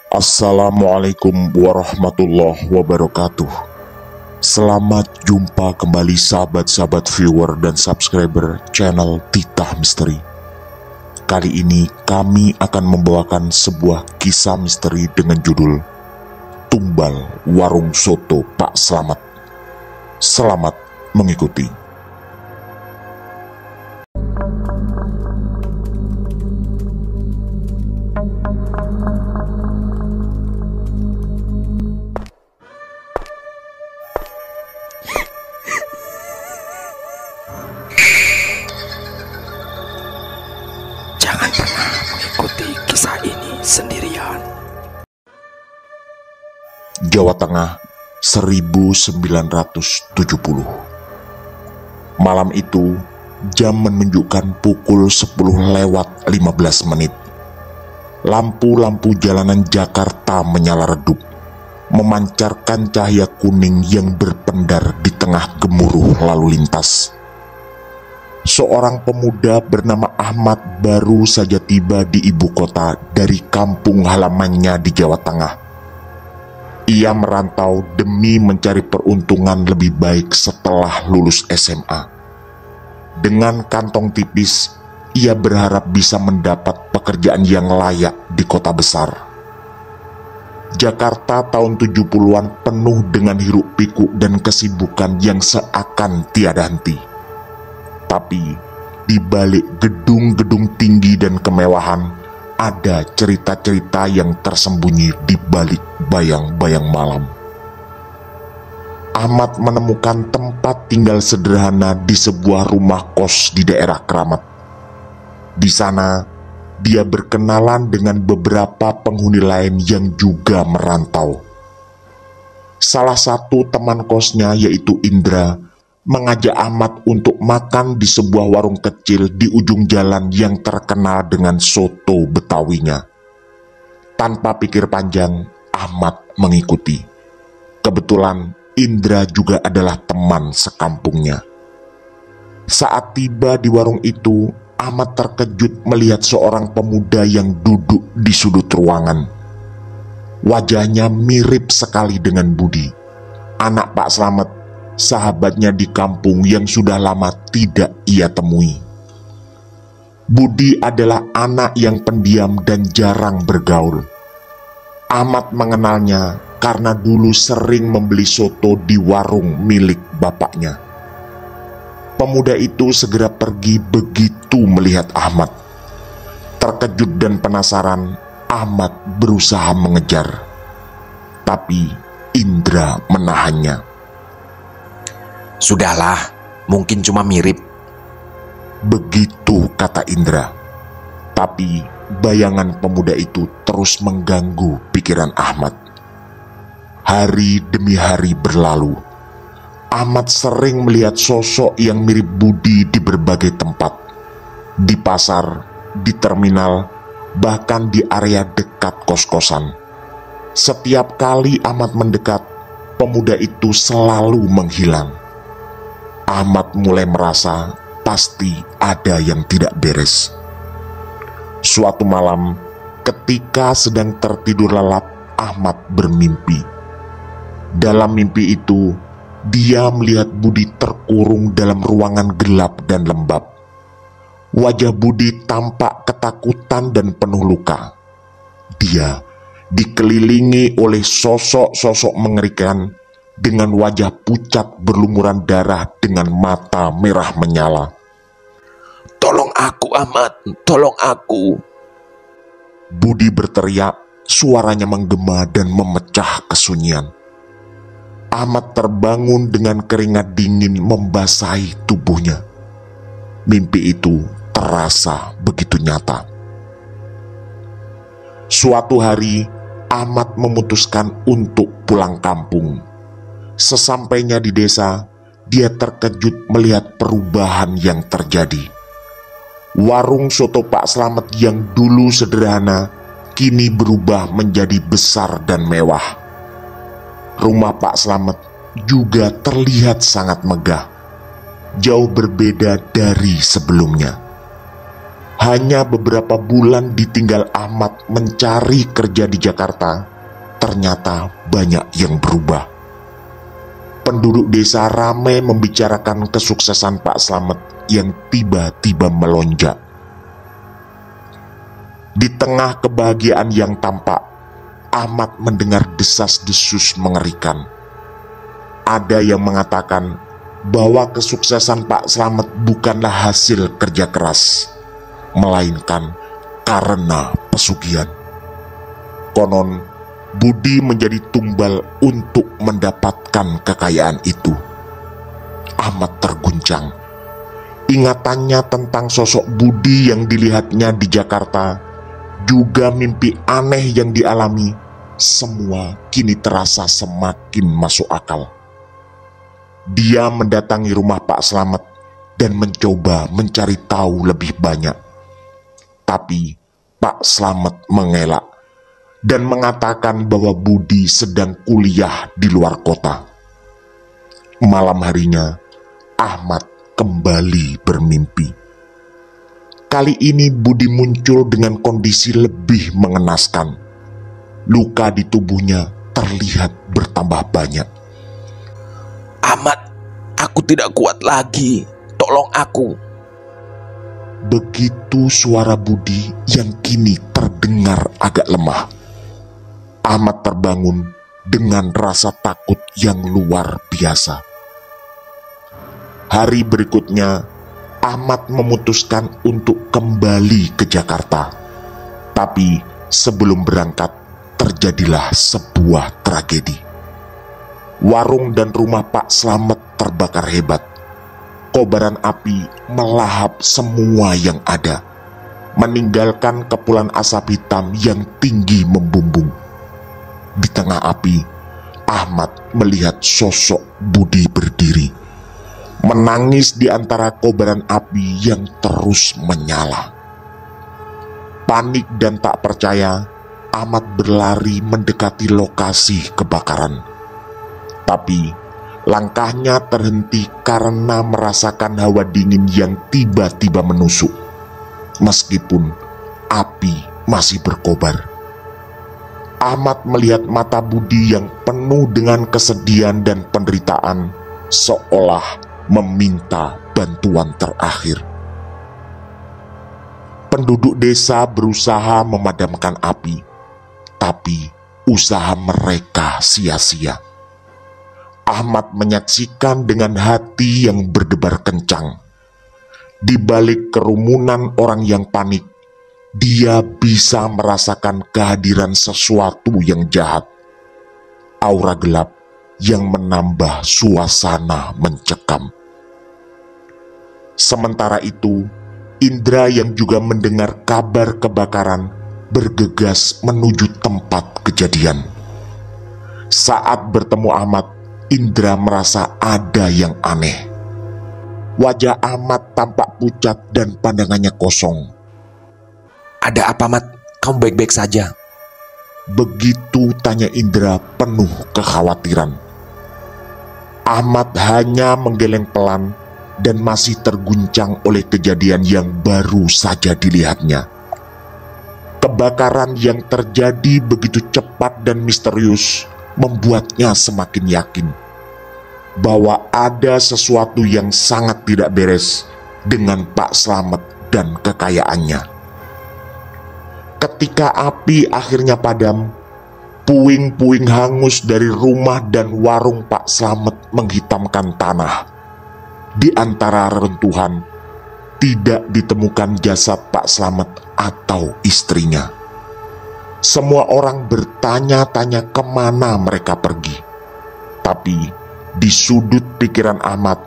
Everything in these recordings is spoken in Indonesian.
Assalamualaikum warahmatullahi wabarakatuh. Selamat jumpa kembali sahabat-sahabat viewer dan subscriber channel Titah Misteri. Kali ini kami akan membawakan sebuah kisah misteri dengan judul Tumbal Warung Soto Pak Slamet. Selamat mengikuti. Jangan pernah mengikuti kisah ini sendirian. Jawa Tengah 1970. Malam itu jam menunjukkan pukul 10:15. Lampu-lampu jalanan Jakarta menyala redup, memancarkan cahaya kuning yang berpendar di tengah gemuruh lalu lintas. Seorang pemuda bernama Ahmad baru saja tiba di ibu kota dari kampung halamannya di Jawa Tengah. Ia merantau demi mencari peruntungan lebih baik setelah lulus SMA. Dengan kantong tipis, ia berharap bisa mendapat pekerjaan yang layak di kota besar. Jakarta tahun 70-an penuh dengan hiruk pikuk dan kesibukan yang seakan tiada henti. Tapi di balik gedung-gedung tinggi dan kemewahan, ada cerita-cerita yang tersembunyi di balik bayang-bayang malam. Ahmad menemukan tempat tinggal sederhana di sebuah rumah kos di daerah Kramat. Di sana, dia berkenalan dengan beberapa penghuni lain yang juga merantau. Salah satu teman kosnya, yaitu Indra, mengajak Ahmad untuk makan di sebuah warung kecil di ujung jalan yang terkenal dengan soto Betawinya. Tanpa pikir panjang, Ahmad mengikuti. Kebetulan Indra juga adalah teman sekampungnya. Saat tiba di warung itu, Ahmad terkejut melihat seorang pemuda yang duduk di sudut ruangan. Wajahnya mirip sekali dengan Budi, anak Pak Slamet, sahabatnya di kampung yang sudah lama tidak ia temui. Budi adalah anak yang pendiam dan jarang bergaul. Ahmad mengenalnya karena dulu sering membeli soto di warung milik bapaknya. Pemuda itu segera pergi begitu melihat Ahmad. Terkejut dan penasaran, Ahmad berusaha mengejar. Tapi Indra menahannya. Sudahlah, mungkin cuma mirip. Begitu kata Indra. Tapi bayangan pemuda itu terus mengganggu pikiran Ahmad. Hari demi hari berlalu. Ahmad sering melihat sosok yang mirip Budi di berbagai tempat. Di pasar, di terminal, bahkan di area dekat kos-kosan. Setiap kali Ahmad mendekat, pemuda itu selalu menghilang. Ahmad mulai merasa pasti ada yang tidak beres. Suatu malam, ketika sedang tertidur lelap, Ahmad bermimpi. Dalam mimpi itu, dia melihat Budi terkurung dalam ruangan gelap dan lembab. Wajah Budi tampak ketakutan dan penuh luka. Dia dikelilingi oleh sosok-sosok mengerikan dengan wajah pucat berlumuran darah dengan mata merah menyala. Tolong aku, Ahmad, tolong aku. Budi berteriak, suaranya menggema dan memecah kesunyian. Ahmad terbangun dengan keringat dingin membasahi tubuhnya. Mimpi itu terasa begitu nyata. Suatu hari, Ahmad memutuskan untuk pulang kampung. Sesampainya di desa, dia terkejut melihat perubahan yang terjadi. Warung soto Pak Slamet yang dulu sederhana, kini berubah menjadi besar dan mewah. Rumah Pak Slamet juga terlihat sangat megah, jauh berbeda dari sebelumnya. Hanya beberapa bulan ditinggal Ahmad mencari kerja di Jakarta, ternyata banyak yang berubah. Penduduk desa ramai membicarakan kesuksesan Pak Slamet yang tiba-tiba melonjak. Di tengah kebahagiaan yang tampak, Ahmad mendengar desas-desus mengerikan. Ada yang mengatakan bahwa kesuksesan Pak Slamet bukanlah hasil kerja keras, melainkan karena pesugihan. Konon, Budi menjadi tumbal untuk mendapatkan kekayaan itu. Ahmad terguncang. Ingatannya tentang sosok Budi yang dilihatnya di Jakarta, juga mimpi aneh yang dialami, semua kini terasa semakin masuk akal. Dia mendatangi rumah Pak Slamet dan mencoba mencari tahu lebih banyak. Tapi Pak Slamet mengelak dan mengatakan bahwa Budi sedang kuliah di luar kota. Malam harinya, Ahmad kembali bermimpi. Kali ini Budi muncul dengan kondisi lebih mengenaskan. Luka di tubuhnya terlihat bertambah banyak. Ahmad, aku tidak kuat lagi. Tolong aku. Begitu suara Budi yang kini terdengar agak lemah. Ahmad terbangun dengan rasa takut yang luar biasa. Hari berikutnya, Ahmad memutuskan untuk kembali ke Jakarta. Tapi sebelum berangkat, terjadilah sebuah tragedi. Warung dan rumah Pak Slamet terbakar hebat. Kobaran api melahap semua yang ada, meninggalkan kepulan asap hitam yang tinggi membumbung. Di tengah api, Ahmad melihat sosok Budi berdiri, menangis di antara kobaran api yang terus menyala. Panik dan tak percaya, Ahmad berlari mendekati lokasi kebakaran. Tapi langkahnya terhenti karena merasakan hawa dingin yang tiba-tiba menusuk. Meskipun api masih berkobar, Ahmad melihat mata Budi yang penuh dengan kesedihan dan penderitaan, seolah meminta bantuan terakhir. Penduduk desa berusaha memadamkan api, tapi usaha mereka sia-sia. Ahmad menyaksikan dengan hati yang berdebar kencang. Di balik kerumunan orang yang panik, dia bisa merasakan kehadiran sesuatu yang jahat. Aura gelap yang menambah suasana mencekam. Sementara itu, Indra yang juga mendengar kabar kebakaran bergegas menuju tempat kejadian. Saat bertemu Ahmad, Indra merasa ada yang aneh. Wajah Ahmad tampak pucat dan pandangannya kosong. Ada apa, Mat? Kamu baik-baik saja? Begitu tanya Indra penuh kekhawatiran. Ahmad hanya menggeleng pelan dan masih terguncang oleh kejadian yang baru saja dilihatnya. Kebakaran yang terjadi begitu cepat dan misterius membuatnya semakin yakin bahwa ada sesuatu yang sangat tidak beres dengan Pak Slamet dan kekayaannya. Ketika api akhirnya padam, puing-puing hangus dari rumah dan warung Pak Slamet menghitamkan tanah. Di antara reruntuhan, tidak ditemukan jasad Pak Slamet atau istrinya. Semua orang bertanya-tanya kemana mereka pergi. Tapi di sudut pikiran Ahmad,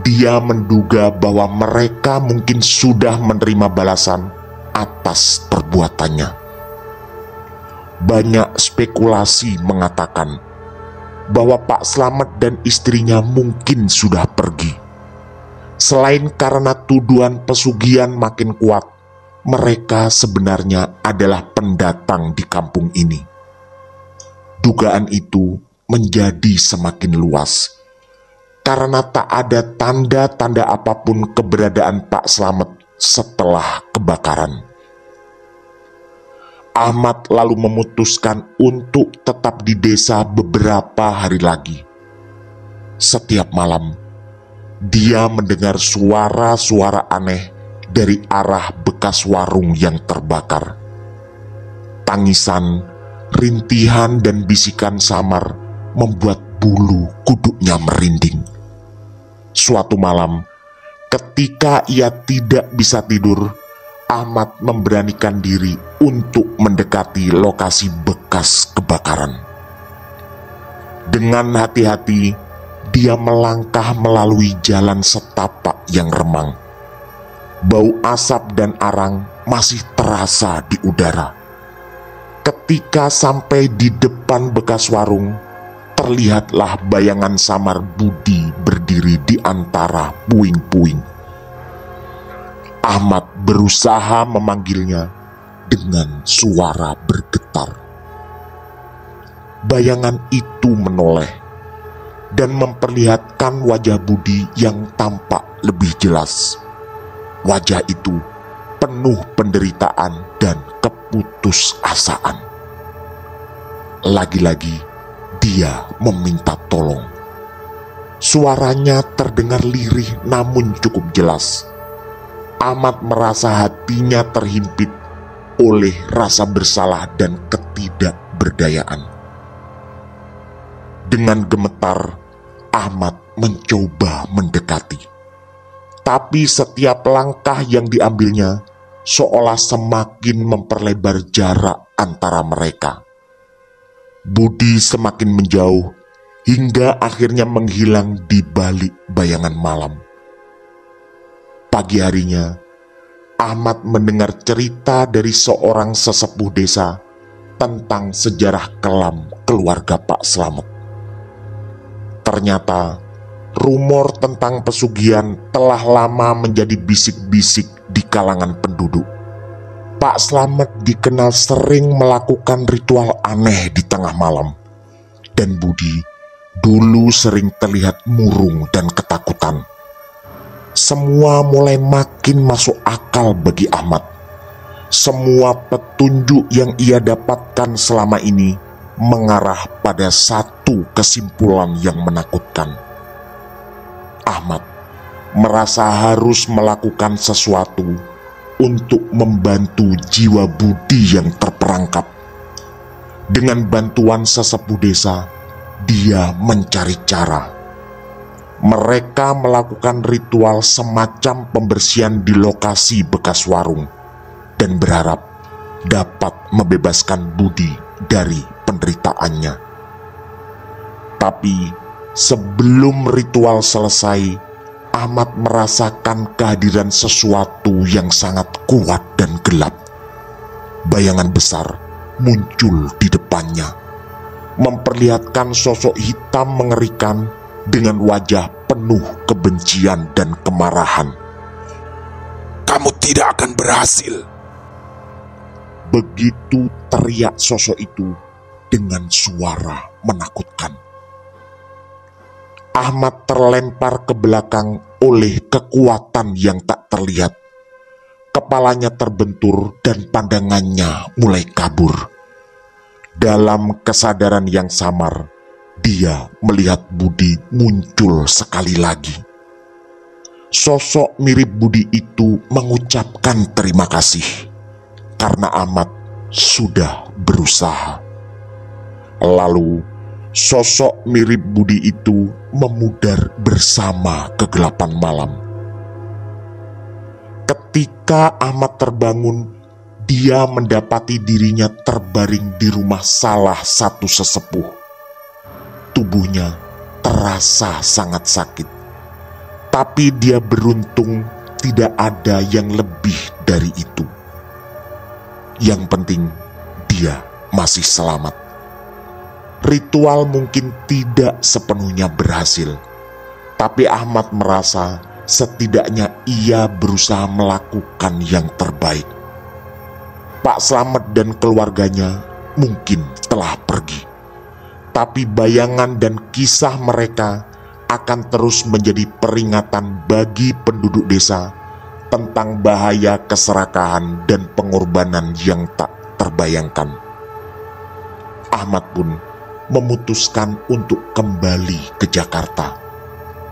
dia menduga bahwa mereka mungkin sudah menerima balasan atas perbuatannya. Banyak spekulasi mengatakan bahwa Pak Slamet dan istrinya mungkin sudah pergi. Selain karena tuduhan pesugihan makin kuat, mereka sebenarnya adalah pendatang di kampung ini. Dugaan itu menjadi semakin luas karena tak ada tanda-tanda apapun keberadaan Pak Slamet setelah kebakaran. Ahmad lalu memutuskan untuk tetap di desa beberapa hari lagi. Setiap malam, dia mendengar suara-suara aneh dari arah bekas warung yang terbakar. Tangisan, rintihan, dan bisikan samar membuat bulu kuduknya merinding. Suatu malam, ketika ia tidak bisa tidur, Ahmad memberanikan diri untuk mendekati lokasi bekas kebakaran. Dengan hati-hati, dia melangkah melalui jalan setapak yang remang. Bau asap dan arang masih terasa di udara. Ketika sampai di depan bekas warung, terlihatlah bayangan samar Budi berdiri di antara puing-puing. Ahmad berusaha memanggilnya dengan suara bergetar. Bayangan itu menoleh dan memperlihatkan wajah Budi yang tampak lebih jelas. Wajah itu penuh penderitaan dan keputusasaan. Lagi-lagi dia meminta tolong. Suaranya terdengar lirih namun cukup jelas. Ahmad merasa hatinya terhimpit oleh rasa bersalah dan ketidakberdayaan. Dengan gemetar, Ahmad mencoba mendekati. Tapi setiap langkah yang diambilnya seolah semakin memperlebar jarak antara mereka. Budi semakin menjauh hingga akhirnya menghilang di balik bayangan malam. Pagi harinya, Ahmad mendengar cerita dari seorang sesepuh desa tentang sejarah kelam keluarga Pak Slamet. Ternyata, rumor tentang pesugihan telah lama menjadi bisik-bisik di kalangan penduduk. Pak Slamet dikenal sering melakukan ritual aneh di tengah malam, dan Budi dulu sering terlihat murung dan ketakutan. Semua mulai makin masuk akal bagi Ahmad. Semua petunjuk yang ia dapatkan selama ini mengarah pada satu kesimpulan yang menakutkan. Ahmad merasa harus melakukan sesuatu untuk membantu jiwa Budi yang terperangkap. Dengan bantuan sesepuh desa, dia mencari cara. Mereka melakukan ritual semacam pembersihan di lokasi bekas warung dan berharap dapat membebaskan Budi dari penderitaannya. Tapi sebelum ritual selesai, Ahmad merasakan kehadiran sesuatu yang sangat kuat dan gelap. Bayangan besar muncul di depannya, memperlihatkan sosok hitam mengerikan dengan wajah penuh kebencian dan kemarahan. Kamu tidak akan berhasil. Begitu teriak sosok itu dengan suara menakutkan. Ahmad terlempar ke belakang oleh kekuatan yang tak terlihat. Kepalanya terbentur dan pandangannya mulai kabur. Dalam kesadaran yang samar, dia melihat Budi muncul sekali lagi. Sosok mirip Budi itu mengucapkan terima kasih karena Ahmad sudah berusaha. Lalu sosok mirip Budi itu memudar bersama kegelapan malam. Ketika Ahmad terbangun, dia mendapati dirinya terbaring di rumah salah satu sesepuh. Tubuhnya terasa sangat sakit, tapi dia beruntung tidak ada yang lebih dari itu. Yang penting, dia masih selamat. Ritual mungkin tidak sepenuhnya berhasil, tapi Ahmad merasa setidaknya ia berusaha melakukan yang terbaik. Pak Slamet dan keluarganya mungkin telah pergi, tapi bayangan dan kisah mereka akan terus menjadi peringatan bagi penduduk desa tentang bahaya keserakahan dan pengorbanan yang tak terbayangkan. Ahmad pun memutuskan untuk kembali ke Jakarta,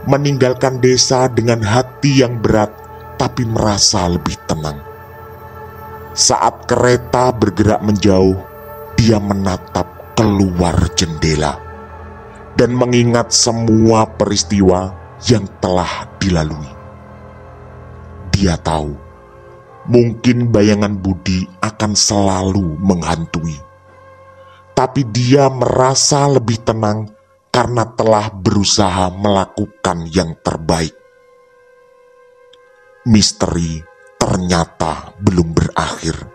meninggalkan desa dengan hati yang berat tapi merasa lebih tenang. Saat kereta bergerak menjauh, dia menatap keluar jendela dan mengingat semua peristiwa yang telah dilalui. Dia tahu, mungkin bayangan Budi akan selalu menghantui. Tapi dia merasa lebih tenang karena telah berusaha melakukan yang terbaik. Misteri ternyata belum berakhir.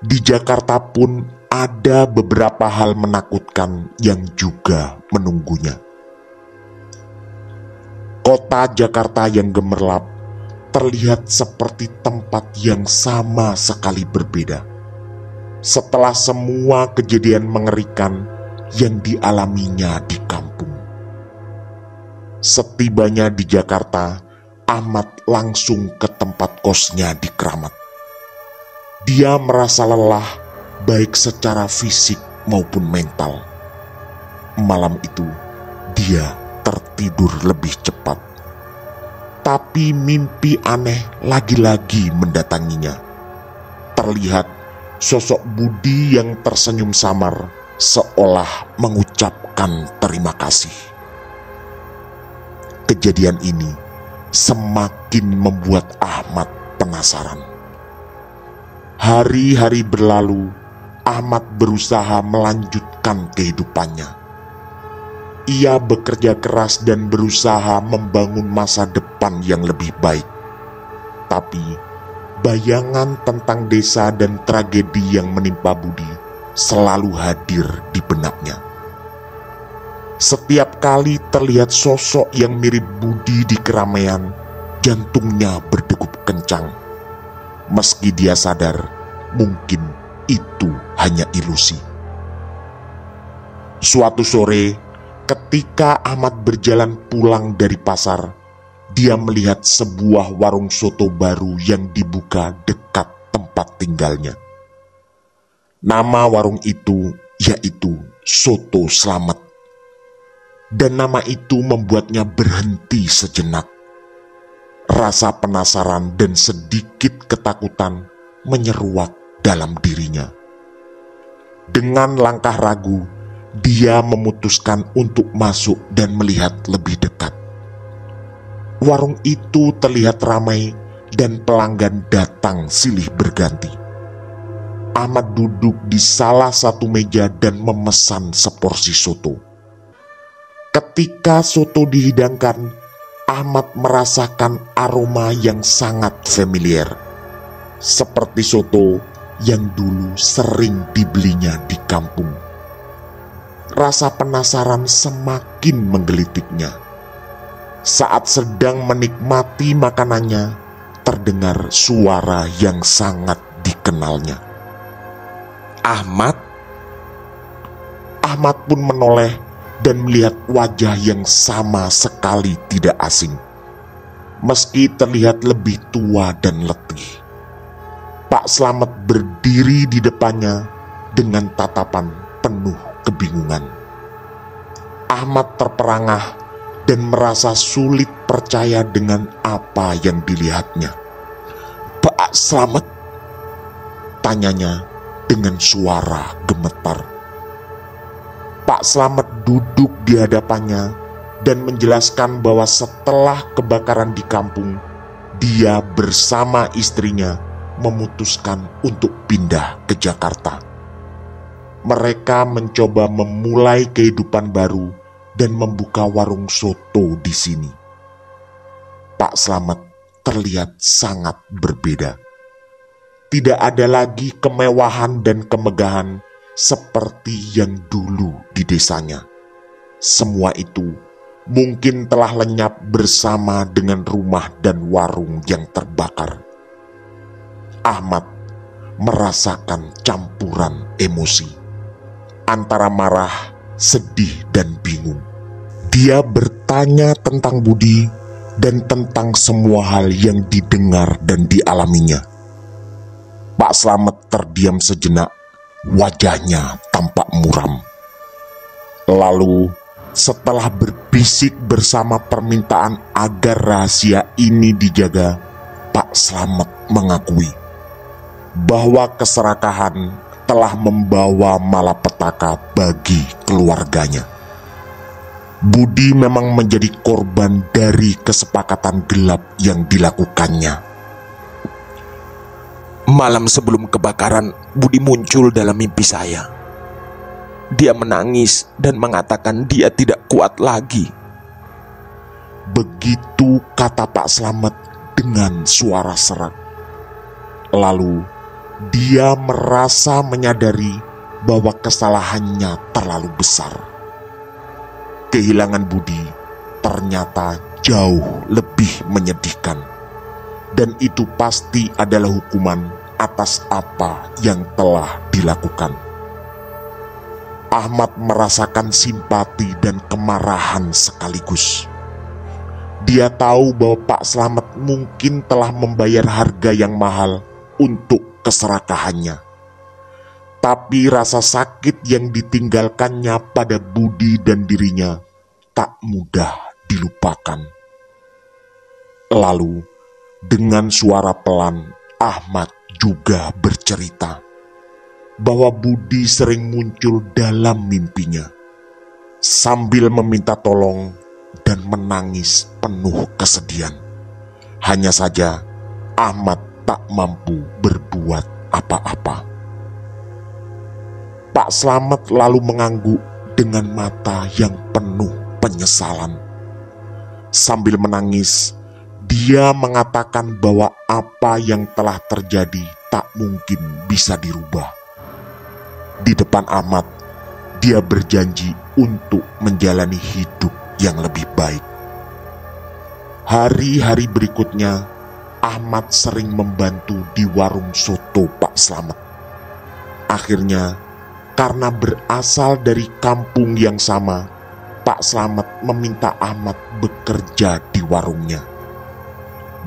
Di Jakarta pun ada beberapa hal menakutkan yang juga menunggunya. Kota Jakarta yang gemerlap terlihat seperti tempat yang sama sekali berbeda setelah semua kejadian mengerikan yang dialaminya di kampung. Setibanya di Jakarta, Ahmad langsung ke tempat kosnya di Kramat. Dia merasa lelah baik secara fisik maupun mental. Malam itu dia tertidur lebih cepat. Tapi mimpi aneh lagi-lagi mendatanginya. Terlihat sosok Budi yang tersenyum samar seolah mengucapkan terima kasih. Kejadian ini semakin membuat Ahmad penasaran. Hari-hari berlalu, Ahmad berusaha melanjutkan kehidupannya. Ia bekerja keras dan berusaha membangun masa depan yang lebih baik. Tapi, bayangan tentang desa dan tragedi yang menimpa Budi selalu hadir di benaknya. Setiap kali terlihat sosok yang mirip Budi di keramaian, jantungnya berdegup kencang. Meski dia sadar, mungkin itu hanya ilusi. Suatu sore, ketika Ahmad berjalan pulang dari pasar, dia melihat sebuah warung soto baru yang dibuka dekat tempat tinggalnya. Nama warung itu yaitu Soto Slamet. Dan nama itu membuatnya berhenti sejenak. Rasa penasaran dan sedikit ketakutan menyeruak dalam dirinya. Dengan langkah ragu, dia memutuskan untuk masuk dan melihat lebih dekat. Warung itu terlihat ramai dan pelanggan datang silih berganti. Ahmad duduk di salah satu meja dan memesan seporsi soto. Ketika soto dihidangkan, Ahmad merasakan aroma yang sangat familiar, seperti soto yang dulu sering dibelinya di kampung. Rasa penasaran semakin menggelitiknya. Saat sedang menikmati makanannya, terdengar suara yang sangat dikenalnya. Ahmad? Ahmad pun menoleh dan melihat wajah yang sama sekali tidak asing, meski terlihat lebih tua dan letih. Pak Slamet berdiri di depannya dengan tatapan penuh kebingungan. Ahmad terperangah dan merasa sulit percaya dengan apa yang dilihatnya. "Pak Slamet?" tanyanya dengan suara gemetar. Pak Slamet duduk di hadapannya dan menjelaskan bahwa setelah kebakaran di kampung, dia bersama istrinya memutuskan untuk pindah ke Jakarta. Mereka mencoba memulai kehidupan baru dan membuka warung soto di sini. Pak Slamet terlihat sangat berbeda. Tidak ada lagi kemewahan dan kemegahan seperti yang dulu di desanya. Semua itu mungkin telah lenyap bersama dengan rumah dan warung yang terbakar. Ahmad merasakan campuran emosi antara marah, sedih, dan bingung. Dia bertanya tentang Budi dan tentang semua hal yang didengar dan dialaminya. Pak Slamet terdiam sejenak, wajahnya tampak muram. Lalu setelah berbisik bersama permintaan agar rahasia ini dijaga, Pak Slamet mengakui bahwa keserakahan telah membawa malapetaka bagi keluarganya. Budi memang menjadi korban dari kesepakatan gelap yang dilakukannya. Malam sebelum kebakaran, Budi muncul dalam mimpi saya. Dia menangis dan mengatakan dia tidak kuat lagi. Begitu kata Pak Slamet dengan suara serak. Lalu dia merasa menyadari bahwa kesalahannya terlalu besar. Kehilangan Budi ternyata jauh lebih menyedihkan, dan itu pasti adalah hukuman atas apa yang telah dilakukan. Ahmad merasakan simpati dan kemarahan sekaligus. Dia tahu bahwa Pak Slamet mungkin telah membayar harga yang mahal untuk keserakahannya. Tapi rasa sakit yang ditinggalkannya pada Budi dan dirinya tak mudah dilupakan. Lalu, dengan suara pelan, Ahmad juga bercerita bahwa Budi sering muncul dalam mimpinya sambil meminta tolong dan menangis penuh kesedihan. Hanya saja, Ahmad tak mampu berbuat apa-apa. Pak Slamet lalu mengangguk dengan mata yang penuh penyesalan. Sambil menangis, dia mengatakan bahwa apa yang telah terjadi tak mungkin bisa dirubah. Di depan Ahmad, dia berjanji untuk menjalani hidup yang lebih baik. Hari-hari berikutnya, Ahmad sering membantu di warung soto Pak Slamet. Akhirnya, karena berasal dari kampung yang sama, Pak Slamet meminta Ahmad bekerja di warungnya.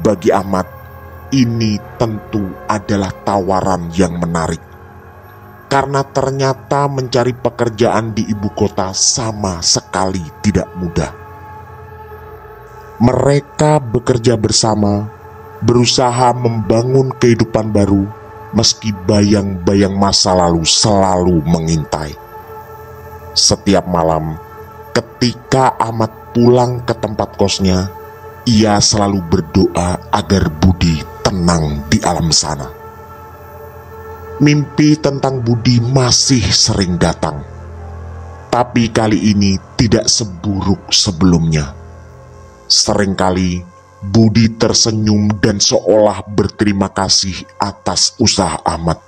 Bagi Ahmad, ini tentu adalah tawaran yang menarik, karena ternyata mencari pekerjaan di ibu kota sama sekali tidak mudah. Mereka bekerja bersama, berusaha membangun kehidupan baru, meski bayang-bayang masa lalu selalu mengintai. Setiap malam, ketika Ahmad pulang ke tempat kosnya, ia selalu berdoa agar Budi tenang di alam sana. Mimpi tentang Budi masih sering datang, tapi kali ini tidak seburuk sebelumnya. Seringkali Budi tersenyum dan seolah berterima kasih atas usaha Ahmad.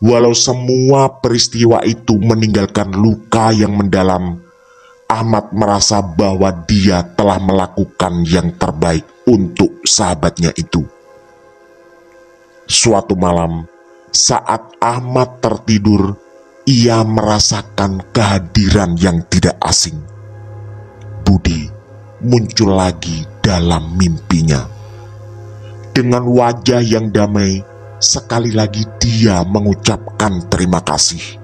Walau semua peristiwa itu meninggalkan luka yang mendalam, Ahmad merasa bahwa dia telah melakukan yang terbaik untuk sahabatnya itu. Suatu malam, saat Ahmad tertidur, ia merasakan kehadiran yang tidak asing. Budi muncul lagi dalam mimpinya. Dengan wajah yang damai, sekali lagi dia mengucapkan terima kasih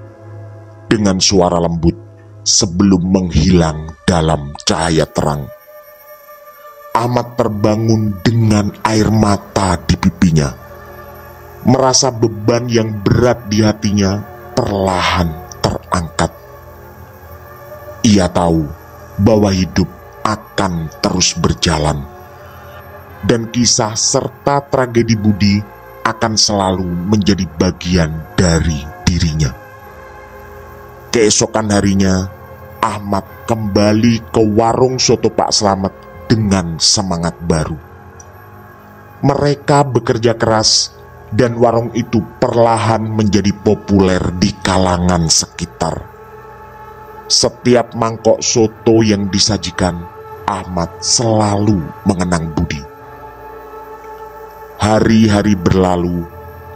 dengan suara lembut sebelum menghilang dalam cahaya terang. Ahmad terbangun dengan air mata di pipinya, merasa beban yang berat di hatinya perlahan terangkat. Ia tahu bahwa hidup akan terus berjalan, dan kisah serta tragedi Budi akan selalu menjadi bagian dari dirinya. Keesokan harinya, Ahmad kembali ke warung soto Pak Slamet dengan semangat baru. Mereka bekerja keras, dan warung itu perlahan menjadi populer di kalangan sekitar. Setiap mangkok soto yang disajikan, Ahmad selalu mengenang Budi. Hari-hari berlalu,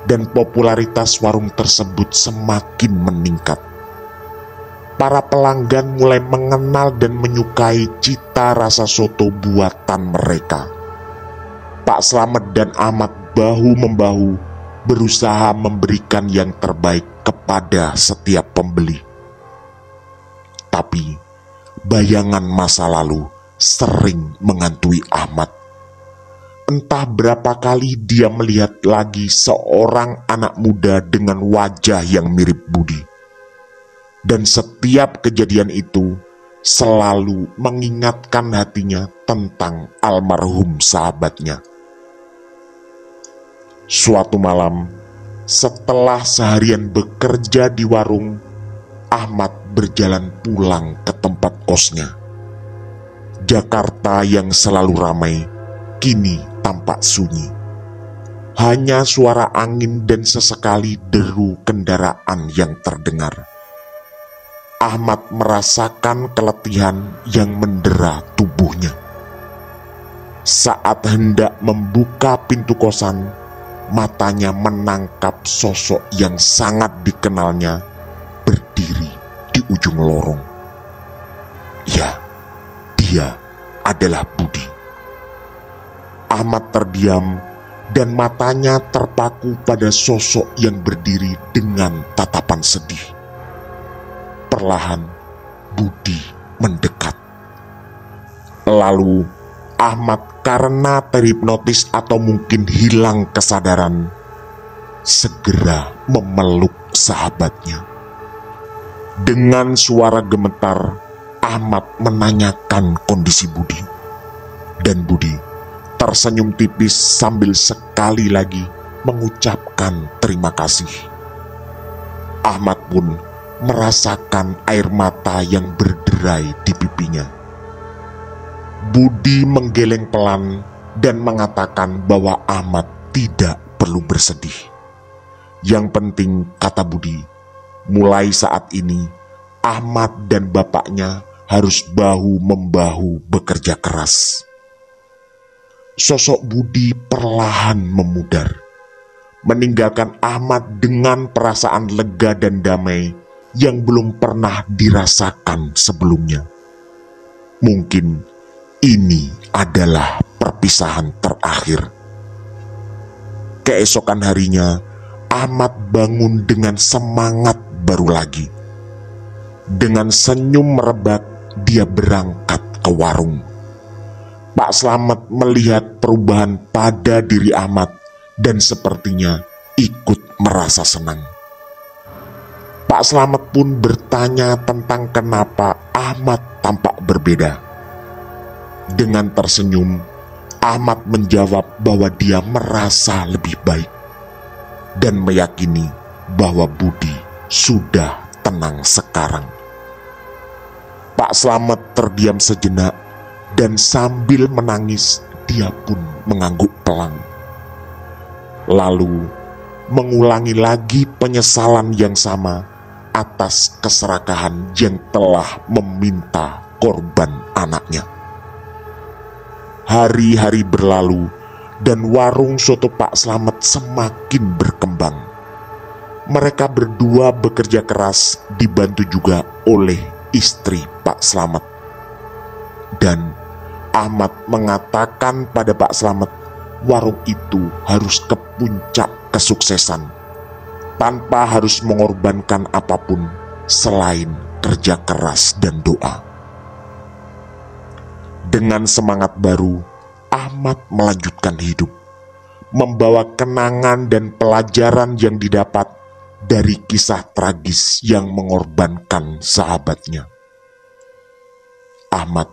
dan popularitas warung tersebut semakin meningkat. para pelanggan mulai mengenal dan menyukai cita rasa soto buatan mereka. Pak Slamet dan Ahmad bahu-membahu berusaha memberikan yang terbaik kepada setiap pembeli. Tapi bayangan masa lalu sering menghantui Ahmad. Entah berapa kali dia melihat lagi seorang anak muda dengan wajah yang mirip Budi. Dan setiap kejadian itu selalu mengingatkan hatinya tentang almarhum sahabatnya. Suatu malam, setelah seharian bekerja di warung, Ahmad berjalan pulang ke tempat kosnya. Jakarta yang selalu ramai kini tampak sunyi. Hanya suara angin dan sesekali deru kendaraan yang terdengar. Ahmad merasakan keletihan yang mendera tubuhnya. Saat hendak membuka pintu kosan, matanya menangkap sosok yang sangat dikenalnya berdiri di ujung lorong. Ya, dia adalah Budi. Ahmad terdiam dan matanya terpaku pada sosok yang berdiri dengan tatapan sedih. Perlahan Budi mendekat. Lalu Ahmad, karena terhipnotis atau mungkin hilang kesadaran, segera memeluk sahabatnya. Dengan suara gemetar, Ahmad menanyakan kondisi Budi. Dan Budi tersenyum tipis sambil sekali lagi mengucapkan terima kasih. Ahmad pun merasakan air mata yang berderai di pipinya. Budi menggeleng pelan dan mengatakan bahwa Ahmad tidak perlu bersedih. Yang penting, kata Budi, mulai saat ini Ahmad dan bapaknya harus bahu-membahu bekerja keras. Sosok Budi perlahan memudar, meninggalkan Ahmad dengan perasaan lega dan damai yang belum pernah dirasakan sebelumnya. Mungkin ini adalah perpisahan terakhir. Keesokan harinya, Ahmad bangun dengan semangat baru lagi. Dengan senyum merebak, dia berangkat ke warung. Pak Slamet melihat perubahan pada diri Ahmad dan sepertinya ikut merasa senang. Pak Slamet pun bertanya tentang kenapa Ahmad tampak berbeda. Dengan tersenyum, Ahmad menjawab bahwa dia merasa lebih baik dan meyakini bahwa Budi sudah tenang sekarang. Pak Slamet terdiam sejenak dan sambil menangis dia pun mengangguk pelan. Lalu mengulangi lagi penyesalan yang sama atas keserakahan yang telah meminta korban anaknya. Hari-hari berlalu dan warung soto Pak Slamet semakin berkembang. Mereka berdua bekerja keras dibantu juga oleh istri Pak Slamet. Dan Ahmad mengatakan pada Pak Slamet warung itu harus ke puncak kesuksesan tanpa harus mengorbankan apapun selain kerja keras dan doa. Dengan semangat baru, Ahmad melanjutkan hidup, membawa kenangan dan pelajaran yang didapat dari kisah tragis yang mengorbankan sahabatnya. Ahmad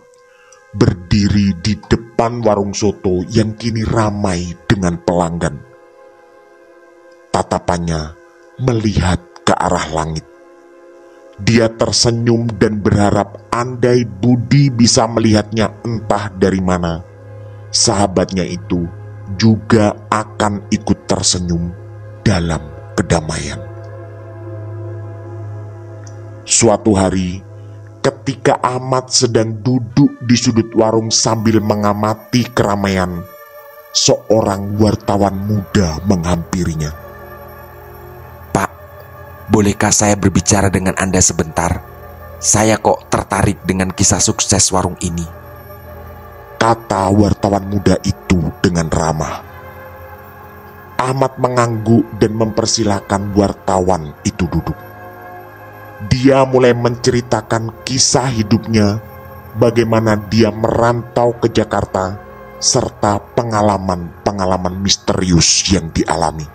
berdiri di depan warung soto yang kini ramai dengan pelanggan. Tatapannya melihat ke arah langit. Dia tersenyum dan berharap andai Budi bisa melihatnya entah dari mana, sahabatnya itu juga akan ikut tersenyum dalam kedamaian. Suatu hari, ketika Ahmad sedang duduk di sudut warung sambil mengamati keramaian, seorang wartawan muda menghampirinya. Bolehkah saya berbicara dengan Anda sebentar? Saya kok tertarik dengan kisah sukses warung ini, kata wartawan muda itu dengan ramah. Ahmad mengangguk dan mempersilahkan wartawan itu duduk. Dia mulai menceritakan kisah hidupnya, bagaimana dia merantau ke Jakarta, serta pengalaman-pengalaman misterius yang dialami,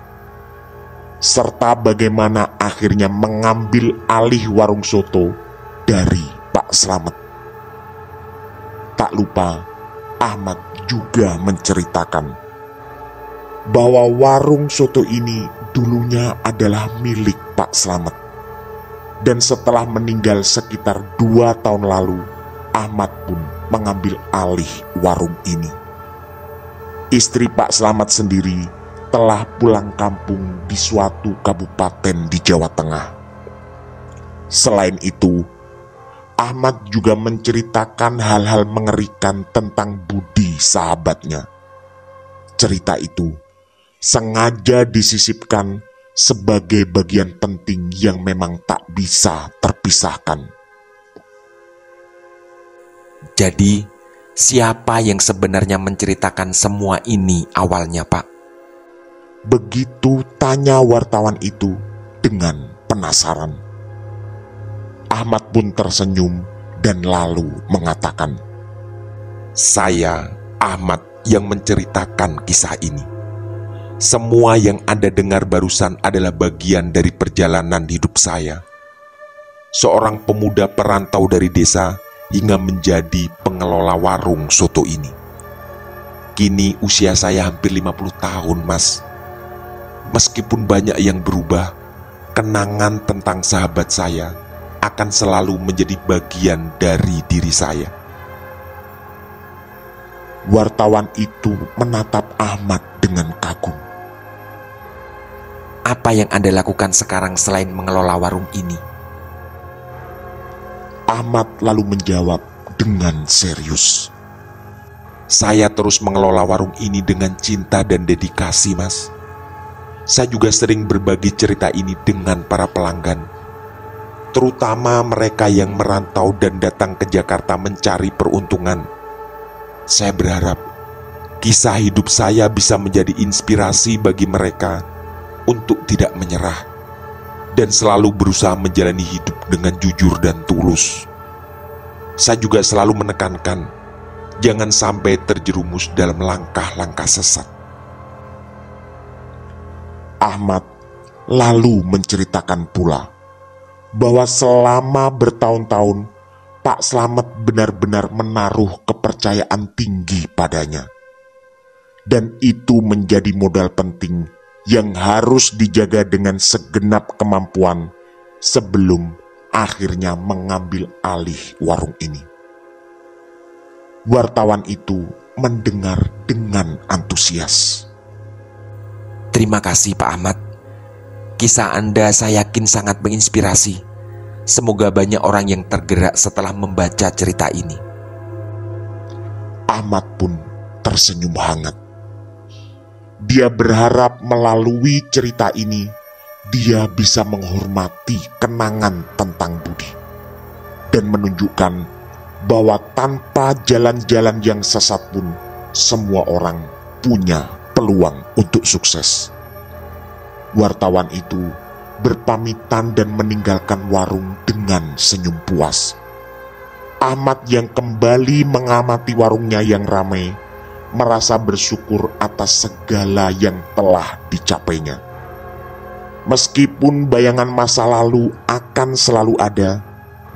serta bagaimana akhirnya mengambil alih warung soto dari Pak Slamet. Tak lupa, Ahmad juga menceritakan bahwa warung soto ini dulunya adalah milik Pak Slamet. Dan setelah meninggal sekitar 2 tahun lalu, Ahmad pun mengambil alih warung ini. Istri Pak Slamet sendiri telah pulang kampung di suatu kabupaten di Jawa Tengah. Selain itu, Ahmad juga menceritakan hal-hal mengerikan tentang Budi sahabatnya. Cerita itu sengaja disisipkan sebagai bagian penting yang memang tak bisa terpisahkan. Jadi, siapa yang sebenarnya menceritakan semua ini awalnya, Pak? Begitu tanya wartawan itu dengan penasaran. Ahmad pun tersenyum dan lalu mengatakan, "Saya, Ahmad, yang menceritakan kisah ini. Semua yang Anda dengar barusan adalah bagian dari perjalanan hidup saya. Seorang pemuda perantau dari desa hingga menjadi pengelola warung soto ini. Kini usia saya hampir 50 tahun, Mas. Meskipun banyak yang berubah, kenangan tentang sahabat saya akan selalu menjadi bagian dari diri saya." Wartawan itu menatap Ahmad dengan kagum. "Apa yang Anda lakukan sekarang selain mengelola warung ini?" Ahmad lalu menjawab dengan serius, "Saya terus mengelola warung ini dengan cinta dan dedikasi, Mas. Saya juga sering berbagi cerita ini dengan para pelanggan, terutama mereka yang merantau dan datang ke Jakarta mencari peruntungan. Saya berharap kisah hidup saya bisa menjadi inspirasi bagi mereka untuk tidak menyerah dan selalu berusaha menjalani hidup dengan jujur dan tulus. Saya juga selalu menekankan, jangan sampai terjerumus dalam langkah-langkah sesat." Ahmad lalu menceritakan pula bahwa selama bertahun-tahun Pak Slamet benar-benar menaruh kepercayaan tinggi padanya. Dan itu menjadi modal penting yang harus dijaga dengan segenap kemampuan sebelum akhirnya mengambil alih warung ini. Wartawan itu mendengar dengan antusias. "Terima kasih, Pak Ahmad. Kisah Anda saya yakin sangat menginspirasi. Semoga banyak orang yang tergerak setelah membaca cerita ini." Ahmad pun tersenyum hangat. Dia berharap melalui cerita ini, dia bisa menghormati kenangan tentang Budi dan menunjukkan bahwa tanpa jalan-jalan yang sesat pun, semua orang punya peluang untuk sukses. Wartawan itu berpamitan dan meninggalkan warung dengan senyum puas. Ahmad yang kembali mengamati warungnya yang ramai, merasa bersyukur atas segala yang telah dicapainya. Meskipun bayangan masa lalu akan selalu ada,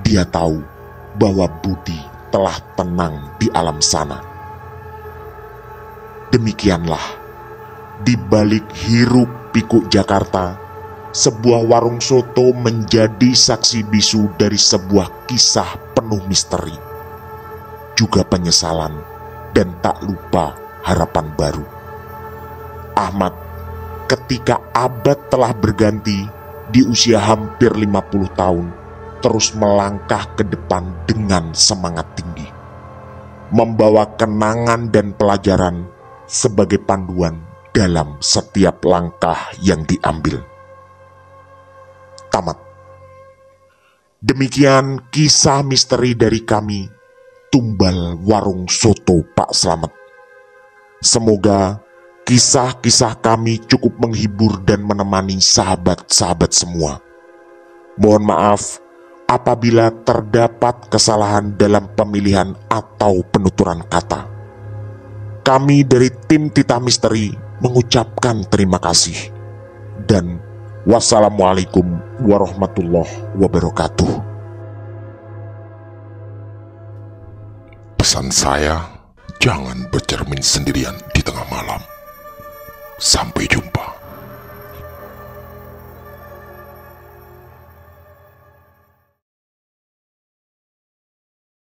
dia tahu bahwa Budi telah tenang di alam sana. Demikianlah, di balik hiruk pikuk Jakarta, sebuah warung soto menjadi saksi bisu dari sebuah kisah penuh misteri, juga penyesalan, dan tak lupa harapan baru. Ahmad, ketika abad telah berganti, di usia hampir 50 tahun, terus melangkah ke depan dengan semangat tinggi, membawa kenangan dan pelajaran sebagai panduan dalam setiap langkah yang diambil. Tamat. Demikian kisah misteri dari kami, Tumbal Warung Soto Pak Slamet. Semoga kisah-kisah kami cukup menghibur dan menemani sahabat-sahabat semua. Mohon maaf apabila terdapat kesalahan dalam pemilihan atau penuturan kata. Kami dari tim Titah Misteri mengucapkan terima kasih. Dan wassalamualaikum warahmatullahi wabarakatuh. Pesan saya, jangan bercermin sendirian di tengah malam. Sampai jumpa.